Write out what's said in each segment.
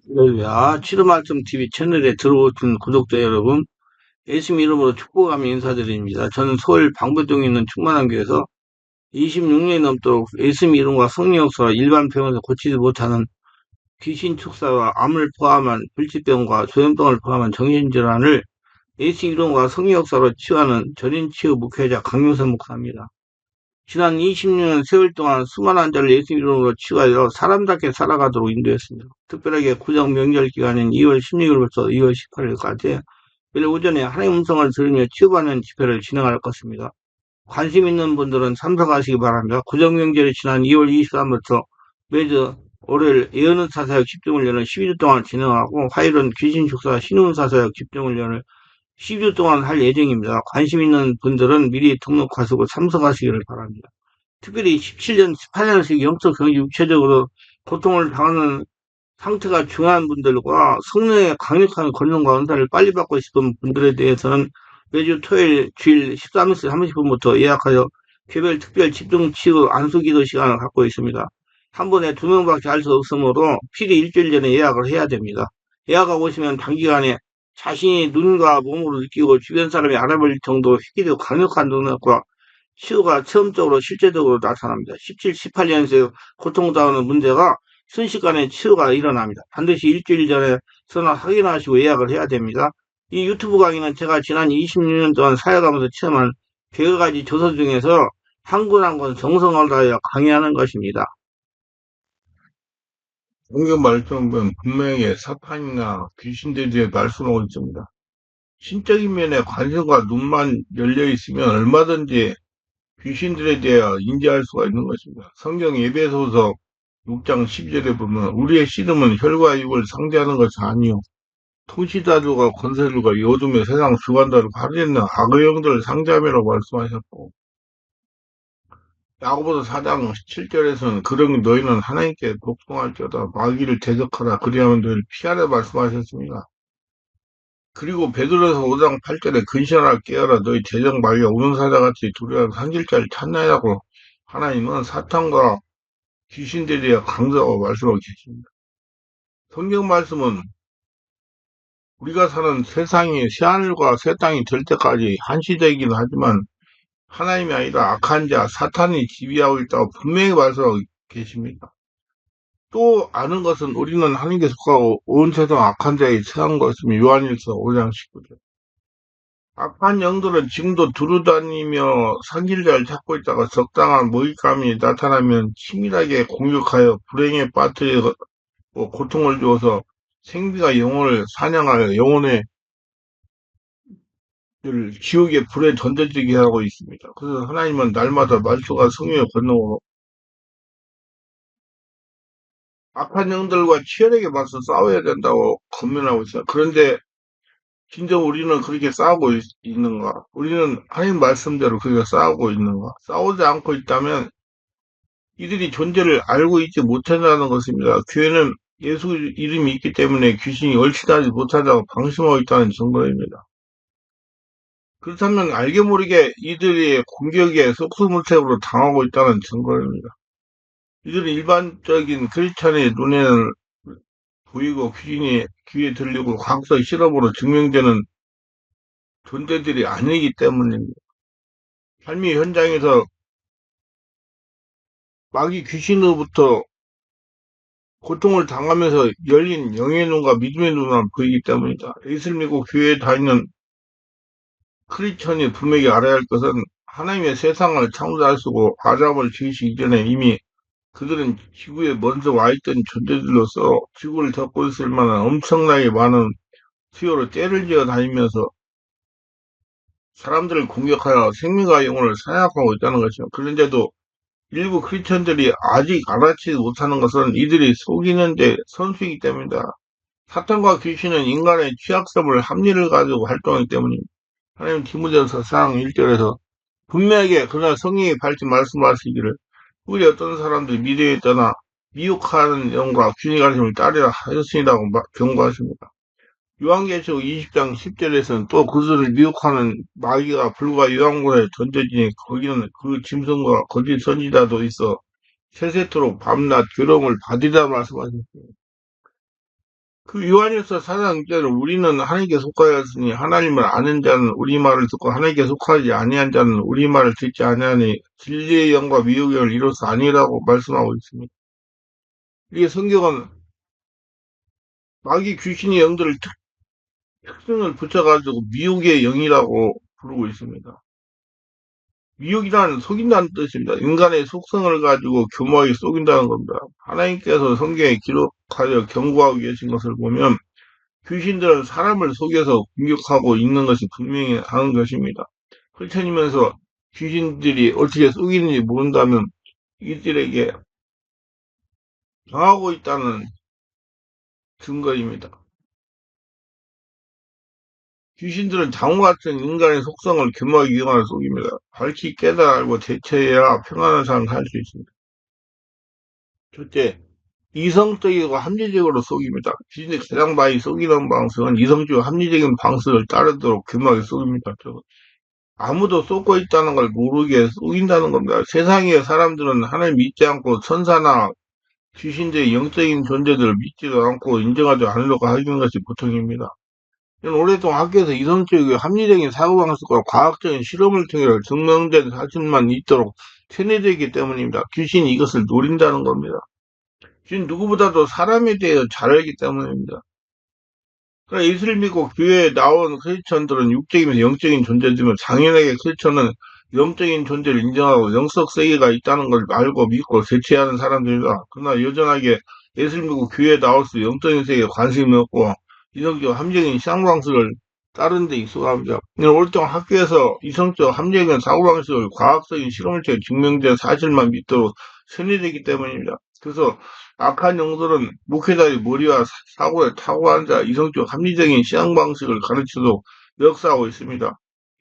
할렐루야. 치료말씀TV 채널에 들어오신 구독자 여러분, 예수님 이름으로 축복하며 인사드립니다. 저는 서울 방배동에 있는 충만한교에서 26년이 넘도록 예수님 이름과 성령 역사와 일반 병원에서 고치지 못하는 귀신 축사와 암을 포함한 불치병과 조현병을 포함한 정신질환을 예수님 이름과 성령 역사로 치유하는 전인치유 목회자 강용선 목사입니다. 지난 26년 세월 동안 수많은 환자를 예수 이름으로 치유하여 사람답게 살아가도록 인도했습니다. 특별하게 구정 명절 기간인 2월 16일부터 2월 18일까지 매일 오전에 하나님 음성을 들으며 치유받는 집회를 진행할 것입니다. 관심 있는 분들은 참석하시기 바랍니다. 구정 명절이 지난 2월 23일부터 매주 월요일 예언은 사사역 집중훈련을 12주 동안 진행하고 화요일은 귀신 축사 신운 사사역 집중훈련을 10주 동안 할 예정입니다. 관심 있는 분들은 미리 등록하시고 참석하시기를 바랍니다. 특별히 17년, 18년씩 영적, 경제, 육체적으로 고통을 당하는 상태가 중요한 분들과 성령의 강력한 권능과 은사를 빨리 받고 싶은 분들에 대해서는 매주 토요일, 주일 13시 30분부터 예약하여 개별 특별 집중 치유 안수기도 시간을 갖고 있습니다. 한 번에 2명밖에 할 수 없으므로 필히 일주일 전에 예약을 해야 됩니다. 예약하고 오시면 단기간에 자신이 눈과 몸으로 느끼고 주변 사람이 알아볼 정도로 휘기도 강력한 능력과 치유가 처음적으로 실제적으로 나타납니다. 17, 18년생 고통당하는 문제가 순식간에 치유가 일어납니다. 반드시 일주일 전에 전화 확인하시고 예약을 해야 됩니다. 이 유튜브 강의는 제가 지난 26년 동안 사역하면서 체험한 100여 가지 조서 중에서 한 권 한 권 정성을 다하여 강의하는 것입니다. 성경 말씀은 분명히 사탄이나 귀신들에 대해 말씀하고 있습니다. 신적인 면에 관심과 눈만 열려 있으면 얼마든지 귀신들에 대해 인지할 수가 있는 것입니다. 성경 에베소서 6장 12절에 보면 우리의 씨름은 혈과 육을 상대하는 것이 아니요 통치자들과 권세들과 이 어둠의 세상 주관자를 가리는 악의 영들을 상대함이라고 말씀하셨고, 야고보서 4장 7절에서는 그러니 너희는 하나님께 복종할지어다 마귀를 대적하라 그리하면 너희를 피하라 말씀하셨습니다. 그리고 베드로서 5장 8절에 근신하라 깨어라 너희 대적 마귀가 우는 사자같이 두려운 상길자를 찾나이라고 하나님은 사탄과 귀신들에 대해 강조하고 말씀하고 계십니다. 성경 말씀은 우리가 사는 세상이 새하늘과 새 땅이 될 때까지 한시되긴 하지만 하나님이 아니라 악한 자, 사탄이 지배하고 있다고 분명히 말씀하고 계십니다. 또 아는 것은 우리는 하나님께 속하고 온 세상 악한 자에 처한 것이며 요한일서 5장 19절. 악한 영들은 지금도 두루다니며 상길자를 찾고 있다가 적당한 먹잇감이 나타나면 치밀하게 공격하여 불행에 빠뜨리고 고통을 주어서 생비가 영혼을 사냥하여 영혼의 지옥의 불에 던져지게 하고 있습니다. 그래서 하나님은 날마다 말씀과 성령의 권능으로 악한 영들과 치열하게 맞서 싸워야 된다고 권면하고 있어요. 그런데 진짜 우리는 그렇게 싸우고 있는가? 우리는 하나님 말씀대로 그렇게 싸우고 있는가? 싸우지 않고 있다면 이들이 존재를 알고 있지 못한다는 것입니다. 교회는 예수 이름이 있기 때문에 귀신이 얼씬하지 못하다고 방심하고 있다는 증거입니다. 그렇다면 알게 모르게 이들의 공격에 속수무책으로 당하고 있다는 증거입니다. 이들은 일반적인 크리스찬의 눈에는 보이고 귀신이 귀에 들리고 과학적 실험으로 증명되는 존재들이 아니기 때문입니다. 삶의 현장에서 마귀 귀신으로부터 고통을 당하면서 열린 영의 눈과 믿음의 눈만 보이기 때문이다. 예수를 믿고 교회에 다니는 크리스천이 분명히 알아야 할 것은 하나님의 세상을 창조하시고 아담을 지으시기 이전에 이미 그들은 지구에 먼저 와 있던 존재들로서 지구를 덮고 있을 만한 엄청나게 많은 수요로 떼를 지어 다니면서 사람들을 공격하여 생명과 영혼을 사냥하고 있다는 것이죠. 그런데도 일부 크리스천들이 아직 알아채지 못하는 것은 이들이 속이는데 선수이기 때문이다. 사탄과 귀신은 인간의 취약점을 합리를 가지고 활동하기 때문입니다. 하나님 디모데전서 4장 1절에서 분명하게 그러나 성령이 밝히 말씀하시기를 우리 어떤 사람들이 미래에 떠나 미혹하는 영과 귀신의 가르침을 따르라 하였으니라고 경고하십니다. 요한계시록 20장 10절에서는 또 그들을 미혹하는 마귀가 불과 요한군에 던져지니 거기는 그 짐승과 거짓 선지자도 있어 세세토록 밤낮 괴로움을 받으리라 말씀하셨습니다. 그 요한일서 4장 6절은 우리는 하나님께 속하였으니 하나님을 아는 자는 우리 말을 듣고 하나님께 속하지 아니한 자는 우리 말을 듣지 아니하니 진리의 영과 미혹의 영을 이로써 아니라고 말씀하고 있습니다. 이게 성경은 마귀 귀신의 영들을 특징을 붙여가지고 미혹의 영이라고 부르고 있습니다. 미혹이란 속인다는 뜻입니다. 인간의 속성을 가지고 교묘하게 속인다는 겁니다. 하나님께서 성경에 기록하여 경고하고 계신 것을 보면 귀신들은 사람을 속여서 공격하고 있는 것이 분명히 하는 것입니다. 펼쳐지면서 귀신들이 어떻게 속이는지 모른다면 이들에게 당하고 있다는 증거입니다. 귀신들은 장우 같은 인간의 속성을 교묘하게 이용하여 속입니다. 밝히 깨달아 알고 대처해야 평안한 삶을 살 수 있습니다. 첫째, 이성적이고 합리적으로 속입니다. 귀신이 가장 많이 속이는 방식은 이성적이고 합리적인 방식을 따르도록 교묘하게 속입니다. 아무도 속고 있다는 걸 모르게 속인다는 겁니다. 세상의 사람들은 하나님 믿지 않고 천사나 귀신들의 영적인 존재들을 믿지도 않고 인정하지 않으려고 하는 것이 보통입니다. 이는 오랫동안 학교에서 이성적이고 합리적인 사고방식과 과학적인 실험을 통해 증명된 사실만 있도록 세뇌되기 때문입니다. 귀신이 이것을 노린다는 겁니다. 귀신 누구보다도 사람에 대해서 잘 알기 때문입니다. 그러나 예수를 믿고 교회에 나온 크리스천들은 육적이면서 영적인 존재지만 당연하게 크리스천은 영적인 존재를 인정하고 영적 세계가 있다는 걸 알고 믿고 대체하는 사람들이다. 그러나 여전하게 예수를 믿고 교회에 나올수록 영적인 세계에 관심이 없고 이성적 합리적인 신앙방식을 다른 데 익숙합니다. 오랫동안 학교에서 이성적 합리적인 사고방식을 과학적인 실험을 통해 증명된 사실만 믿도록 세뇌되기 때문입니다. 그래서 악한 영들은 목회자의 머리와 사고에 탁월한 자 이성적 합리적인 신앙방식을 가르치도록 역사하고 있습니다.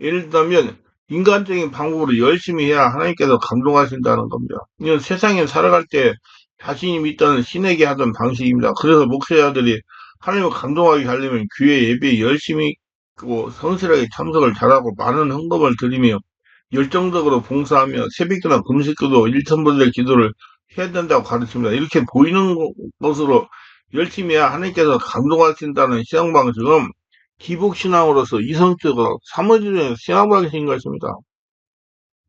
예를 들면 인간적인 방법으로 열심히 해야 하나님께서 감동하신다는 겁니다. 이건 세상에 살아갈 때 자신이 믿던 신에게 하던 방식입니다. 그래서 목회자들이 하나님을 감동하게 하려면 교회 예배에 열심히 성실하게 참석을 잘하고 많은 헌금을 드리며 열정적으로 봉사하며 새벽기도나 금식기도 일천번의 기도를 해야 된다고 가르칩니다. 이렇게 보이는 것으로 열심히 해야 하나님께서 감동하신다는 신앙방식은 기복신앙으로서 이성적으로 사무적인 신앙방식인 것입니다.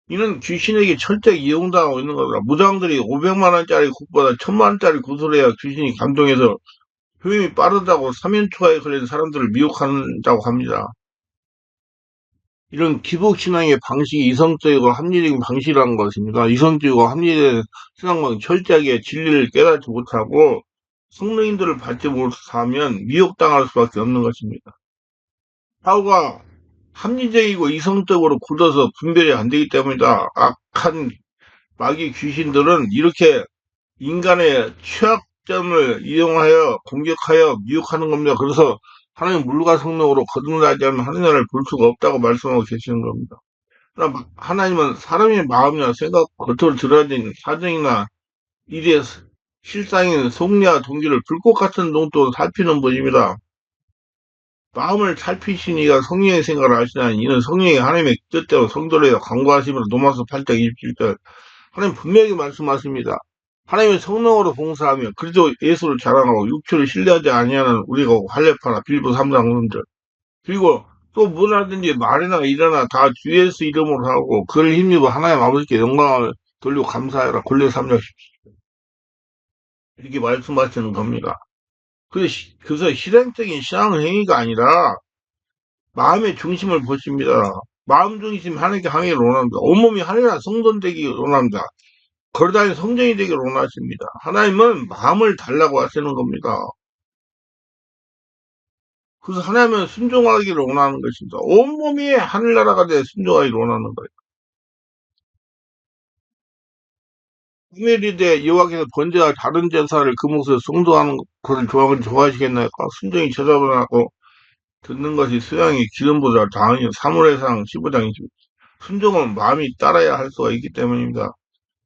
이는 귀신에게 철저히 이용당하고 있는 겁니다. 무당들이 500만원짜리 국보다 1000만원짜리 구슬을 해야 귀신이 감동해서 효임이 빠르다고 사면초가에 걸린 사람들을 미혹한다고 합니다. 이런 기복신앙의 방식이 이성적이고 합리적인 방식이라는 것입니다. 이성적이고 합리적인 신앙은 철저하게 진리를 깨닫지 못하고 성령님들을 받지 못하면 미혹당할 수밖에 없는 것입니다. 사고가 합리적이고 이성적으로 굳어서 분별이 안 되기 때문이다. 악한 마귀 귀신들은 이렇게 인간의 취약점을 이용하여 공격하여 미혹하는 겁니다. 그래서 하나님 물과 성령으로 거듭나지 않으면 하나님 나라를 볼 수가 없다고 말씀하고 계시는 겁니다. 그러나 하나님은 사람의 마음이나 생각, 겉으로 드러진 사정이나 일의 실상인 속내와 동기를 불꽃 같은 농도로 살피는 분입니다. 마음을 살피신 이가 성령의 생각을 아시나니 이는 성령이 하나님의 뜻대로 성도를 강구하심으로 로마서 8장 27절 하나님 분명히 말씀하십니다. 하나님의 성령으로 봉사하며 그리스도 예수를 자랑하고 육체를 신뢰하지 아니하는 우리가 할례파나 빌보 3장 5절 그리고 또 뭐라든지 말이나 일이나 다 주 예수 이름으로 하고 그를 힘입어 하나님 아버지께 영광을 돌리고 감사하라 골로 3장 10절 이렇게 말씀하시는 겁니다. 그래서 실행적인 신앙 행위가 아니라 마음의 중심을 보십니다. 마음 중심 하나님께 항해를 원합니다. 온몸이 하나님 성전 되기 원합니다. 걸어다니는 성전이 되기를 원하십니다. 하나님은 마음을 달라고 하시는 겁니다. 그래서 하나님은 순종하기를 원하는 것입니다. 온몸이 하늘나라가 돼 순종하기를 원하는 거예요. 사무엘이되 여호와께서 번제와 다른 제사를 그 몫을 순종하는 것을 좋아하시겠나이까? 순종이 제사보다고 듣는 것이 수양이 기름보다 당연히 사무엘상 15장 20. 순종은 마음이 따라야 할 수가 있기 때문입니다.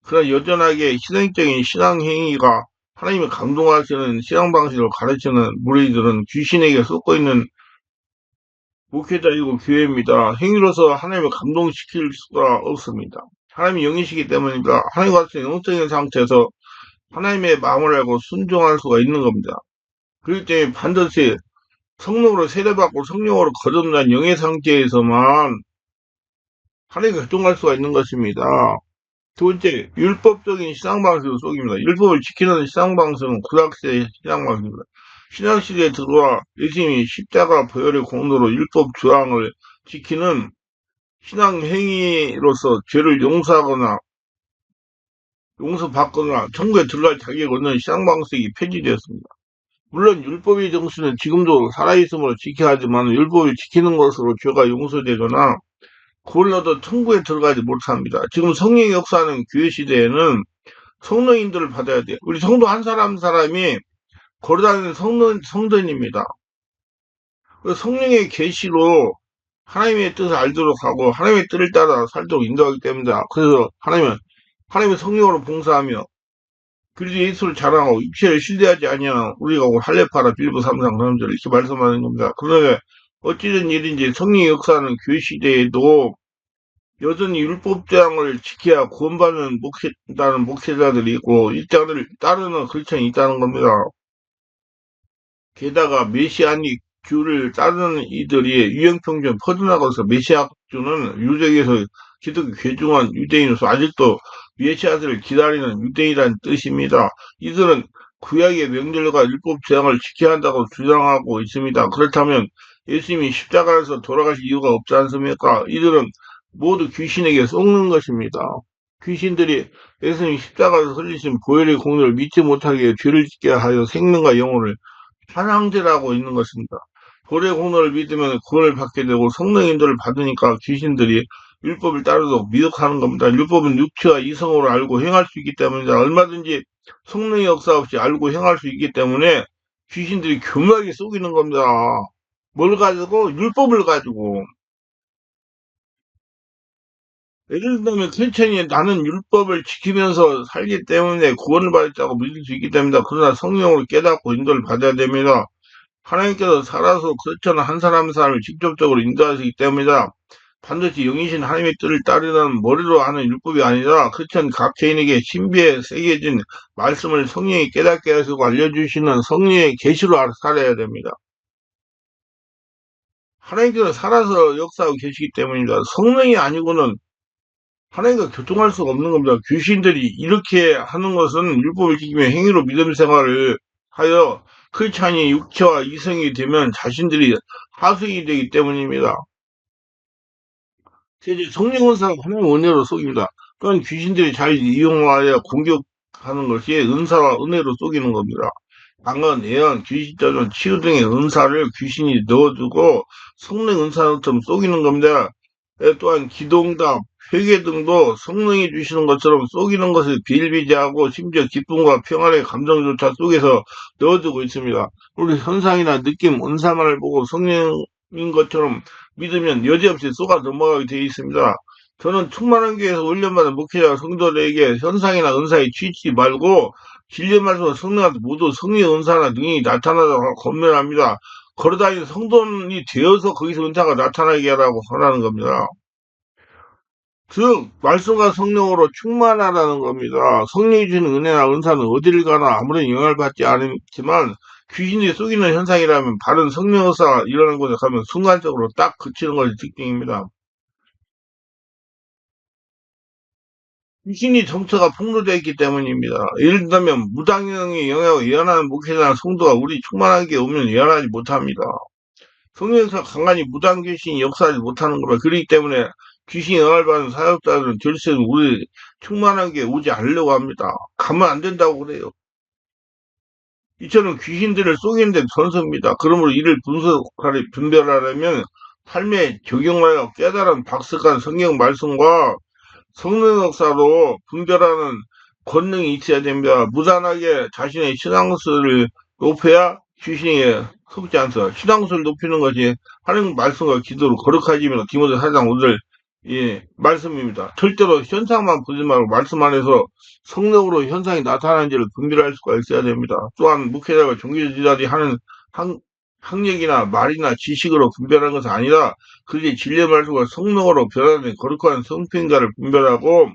그러나 여전하게 희생적인 신앙 행위가 하나님의 감동하시는 신앙 방식을 가르치는 무리들은 귀신에게 쏟고 있는 목회자이고 교회입니다. 행위로서 하나님을 감동시킬 수가 없습니다. 하나님이 영이시기 때문입니다. 하나님과 같은 영적인 상태에서 하나님의 마음을 알고 순종할 수가 있는 겁니다. 그렇기 때문에 반드시 성령으로 세례받고 성령으로 거듭난 영의 상태에서만 하나님께 교통할 수가 있는 것입니다. 두 번째, 율법적인 신앙방식을 속입니다. 율법을 지키는 신앙방식은 구약시대의 신앙방식입니다. 신약시대에 들어와 예수님이 십자가 보혈의 공로로 율법 조항을 지키는 신앙행위로서 죄를 용서받거나 천국에 들어갈 자격이 없는 신앙방식이 폐지되었습니다. 물론 율법의 정신은 지금도 살아있으므로 지켜야 하지만 율법을 지키는 것으로 죄가 용서되거나 구원을 얻어 천국에 들어가지 못합니다. 지금 성령의 역사하는 교회 시대에는 성령인들을 받아야 돼요. 우리 성도 한 사람 한 사람이 걸어다니는 성전입니다. 성령의 계시로 하나님의 뜻을 알도록 하고 하나님의 뜻을 따라 살도록 인도하기 때문이다. 그래서 하나님의 성령으로 봉사하며 그리스도 예수를 자랑하고 육체를 신뢰하지 아니하는 우리가 할례파라 빌보 3상 3절 이렇게 말씀하는 겁니다. 그런데 어찌된 일인지 성령의 역사하는 교회 시대에도 여전히 율법조항을 지켜야 구원받는 목회자들이 있고 일장을 따르는 크리스천이 있다는 겁니다. 게다가 메시아닉 주를 따르는 이들이 유형평균 퍼져나가서 메시아주는 유대에서 기독교 괴중한 유대인으로서 아직도 메시아들을 기다리는 유대인이라는 뜻입니다. 이들은 구약의 명절과 율법 제한을 지켜야 한다고 주장하고 있습니다. 그렇다면 예수님이 십자가에서 돌아가실 이유가 없지 않습니까? 이들은 모두 귀신에게 속는 것입니다. 귀신들이 예수님 십자가에서 흘리신 보혈의 공로를 믿지 못하게 죄를 짓게 하여 생명과 영혼을 찬양제라고 있는 것입니다. 보혈의 공로를 믿으면 구원을 받게 되고 성령인들을 받으니까 귀신들이 율법을 따르도록 미혹하는 겁니다. 율법은 육체와 이성으로 알고 행할 수 있기 때문이다. 얼마든지 성령의 역사 없이 알고 행할 수 있기 때문에 귀신들이 교묘하게 속이는 겁니다. 뭘 가지고? 율법을 가지고. 예를 들면 크리스천이 나는 율법을 지키면서 살기 때문에 구원을 받았다고 믿을 수 있기 때문이다. 그러나 성령으로 깨닫고 인도를 받아야 됩니다. 하나님께서 살아서 크리스천 한 사람 한 사람을 직접적으로 인도하시기 때문이다. 반드시 영이신 하나님의 뜻을 따르는 머리로 하는 율법이 아니라 크리스천 각 개인에게 신비에 새겨진 말씀을 성령이 깨닫게 하시고 알려주시는 성령의 계시로 살아야 됩니다. 하나님께서 살아서 역사하고 계시기 때문입니다. 성령이 아니고는 하나님과 교통할 수가 없는 겁니다. 귀신들이 이렇게 하는 것은 율법을 지키며 행위로 믿음 생활을 하여 크리스찬이 육체와 이성이 되면 자신들이 하수인이 되기 때문입니다. 세제 성령 은사가 하나님의 은혜로 속입니다. 그건 귀신들이 잘 이용하여 공격하는 것이 은사와 은혜로 속이는 겁니다. 방언, 예언, 귀신자전, 치유 등의 은사를 귀신이 넣어주고 성령 은사처럼 속이는 겁니다. 또한 기도응답, 회개 등도 성령이 주시는 것처럼 속이는 것을 비일비재하고 심지어 기쁨과 평안의 감정조차 속에서 넣어두고 있습니다. 우리 현상이나 느낌, 은사만을 보고 성령인 것처럼 믿으면 여지없이 쏘가 넘어가게 되어 있습니다. 저는 충만한 교회에서 훈련받은 목회자 성도들에게 현상이나 은사에 치이지 말고 진리의 말씀과 성령한테 모두 성령의 은사나 능력이 나타나다고 권면합니다. 걸어다니는 성도이 되어서 거기서 은사가 나타나게 하라고 권하는 겁니다. 즉 말씀과 성령으로 충만하라는 겁니다. 성령이 주는 은혜나 은사는 어디를 가나 아무런 영향을 받지 않지만 귀신이 속이는 현상이라면 바른 성령 역사가 일어나는 곳에 가면 순간적으로 딱 그치는 것이 특징입니다. 귀신이 정체가 폭로되어 있기 때문입니다. 예를 들면 무당령의 영향을 예언하는 목회자나 성도가 우리 충만하게 오면 예언하지 못합니다. 성령에서 강간이 무당 귀신이 역사하지 못하는 거라. 그렇기 때문에 귀신이 영향을 받는 사역자들은 절세는 우리 충만하게 오지 않으려고 합니다. 가면 안 된다고 그래요. 이처럼 귀신들을 속이는데 선서입니다. 그러므로 이를 분별하려면 삶에 적용하여 깨달은 박석한 성경 말씀과 성령 역사로 분별하는 권능이 있어야 됩니다. 무단하게 자신의 신앙수를 높여야 귀신이 속지 않습니다. 신앙수를 높이는 것이 하나님 말씀과 기도로 거룩하지면 디모데 4장 5절 말씀입니다. 절대로 현상만 보지 말고 말씀 안에서 성령으로 현상이 나타나는지를 분별할 수가 있어야 됩니다. 또한 목회자가 종교지자들이 하는 학력이나 말이나 지식으로 분별하는 것은 아니라 그게 진리의 말씀과 성령으로 변화된 거룩한 성품인가를 분별하고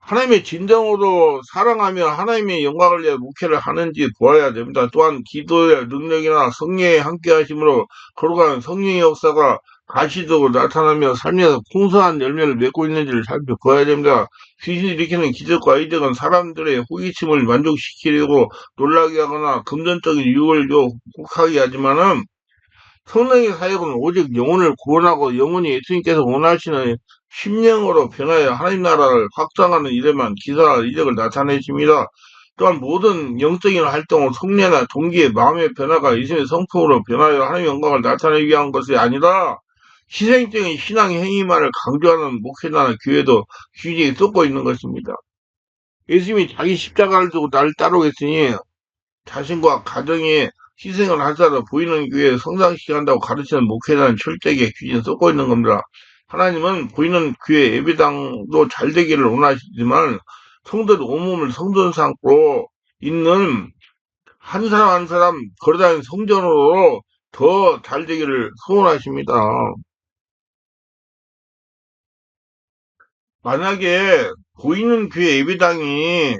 하나님의 진정으로 사랑하며 하나님의 영광을 위해 목회를 하는지 보아야 됩니다. 또한 기도의 능력이나 성령의 함께 하심으로 걸어가는 성령의 역사가 가시적으로 나타나며 삶에서 풍성한 열매를 맺고 있는지를 살펴보아야 됩니다. 귀신이 일으키는 기적과 이적은 사람들의 호기심을 만족시키려고 놀라게 하거나 금전적인 유혹을 혹하게 하지만은 성령의 사역은 오직 영혼을 구원하고 영혼이 예수님께서 원하시는 심령으로 변하여 하나님 나라를 확장하는 일에만 기사와 이적을 나타내십니다. 또한 모든 영적인 활동은 속내나 동기의 마음의 변화가 예수님의 성품으로 변하여 하나님의 영광을 나타내기 위한 것이 아니라 희생적인 신앙 행위만을 강조하는 목회자나 교회도 귀신이 쏟고 있는 것입니다. 예수님이 자기 십자가를 두고 나를 따르겠으니 자신과 가정에 희생을 하더라도 보이는 교회에 성장시켜야 한다고 가르치는 목회자는 철저하게 귀신을 쏟고 있는 겁니다. 하나님은 보이는 교회 예배당도 잘 되기를 원하시지만 성도들 온몸을 성전 삼고 있는 한 사람 한 사람 걸어다니는 성전으로 더 잘 되기를 소원하십니다. 만약에 보이는 교회 예배당이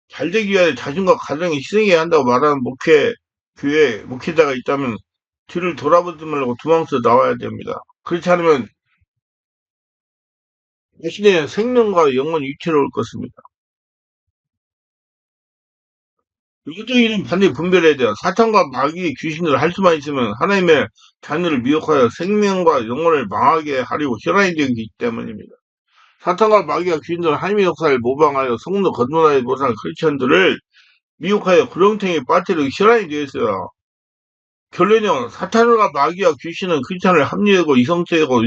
잘 되기 위해 자신과 가정에 희생해야 한다고 말하는 교회, 목회자가 있다면 뒤를 돌아보지 말고 도망쳐 나와야 됩니다. 그렇지 않으면 자신의 생명과 영혼이 위태로울 것입니다. 이것저기는 반드시 분별해야 돼요. 사탄과 마귀의 귀신을 할 수만 있으면 하나님의 자녀를 미혹하여 생명과 영혼을 망하게 하려고 혈안이 되기 때문입니다. 사탄과 마귀가 귀신들은 하나님의 역사를 모방하여 성도 건너나의 못한 크리스천들을 미혹하여 구렁텅이에 빠뜨리고 혈안이 되어 있어요. 결론은 사탄과 마귀와 귀신은 크리스찬을 합리적이고 이성적이고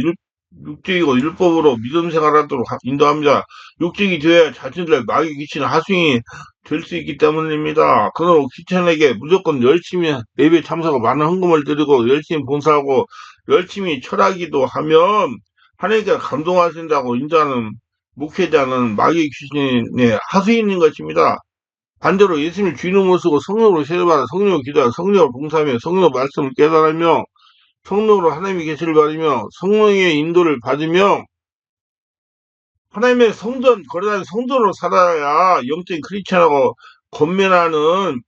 육적이고 율법으로 믿음 생활하도록 인도합니다. 육적이 되어야 자신들의 마귀 귀신의 하수인이 될 수 있기 때문입니다. 그러므로 크리스찬에게 무조건 열심히 예배 참석하고 많은 헌금을 드리고 열심히 봉사하고 열심히 철학기도 하면 하나님께서 감동하신다고 인도하는 목회자는 마귀 귀신의 하수인인 것입니다. 반대로 예수님을 주인으로 모시고 성령으로 세례받아 성령으로 기도하여 성령으로 봉사하며 성령으로 말씀을 깨달으며 성령으로 하나님의 계시를 받으며 성령의 인도를 받으며 하나님의 성전, 거룩한 성전으로 살아야 영적인 크리스찬하고 권면하는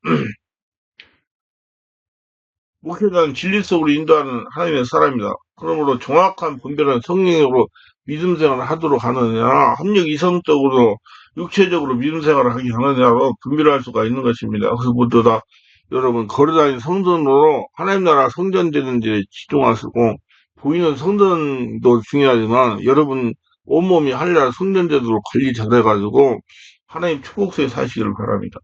목회자는 진리 속으로 인도하는 하나님의 사람입니다. 그러므로 정확한 분별은 성령으로 믿음 생활을 하도록 하느냐, 합력 이성적으로, 육체적으로 믿음 생활을 하게 하느냐로 분별할 수가 있는 것입니다. 그래서 모두 다 여러분 걸어다니는 성전으로 하나님 나라 성전 되는 데 집중하시고 보이는 성전도 중요하지만 여러분 온몸이 하나님 나라 성전 되도록 관리 잘해가지고 하나님 축복소에 사시기를 바랍니다.